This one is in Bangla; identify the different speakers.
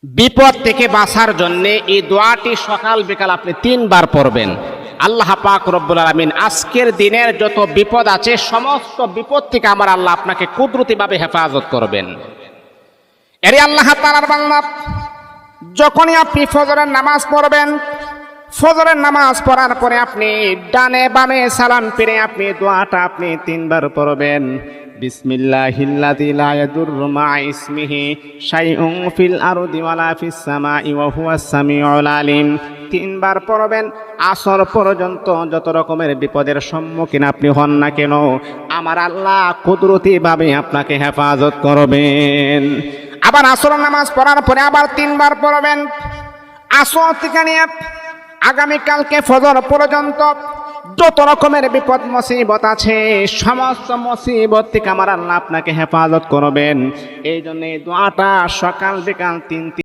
Speaker 1: বিপদ থেকে বাঁচার জন্য এই দোয়াটি সকাল বিকাল আপনি 3 বার পড়বেন। আল্লাহ পাক রব্বুল আলামিন আজকের দিনের যত বিপদ আছে সমস্ত বিপদ থেকে আমার আল্লাহ আপনাকে কুদরতিভাবে হেফাজত করবেন। এরে আল্লাহ তাআলার বান্দা, যখনই আপনি ফজরের নামাজ পড়বেন, ফজরের নামাজ পড়ার পরে আপনি ডানে বামে সালাম ফিরে আপনি দোয়াটা আপনি 3 বার পড়বেন। বিসমিল্লাহিল্লাযী লা ইয়াদুররু মা ইসমিহি শাইউন ফিল আরদি ওয়ালা ফিস সামাই ওয়া হুয়াস সামিউল আলিম 3 বার পড়বেন। আসর পর্যন্ত যত রকমের বিপদের সম্মুখীন আপনি হন না কেন, আমার আল্লাহ কুদরতিভাবে আপনাকে হেফাজত করবেন। আবার আসর নামাজ পড়ার পরে আবার 3 বার পড়বেন। আসর থেকে নিয়ে আগামীকালকে ফজর পর্যন্ত যত রকমের বিপদ মুসিবত আছে সমস্ত মুসিবত থেকে আমার আল্লাহ আপনাকে হেফাজত করবেন। এই জন্য এই দোয়াটা সকাল বিকাল 3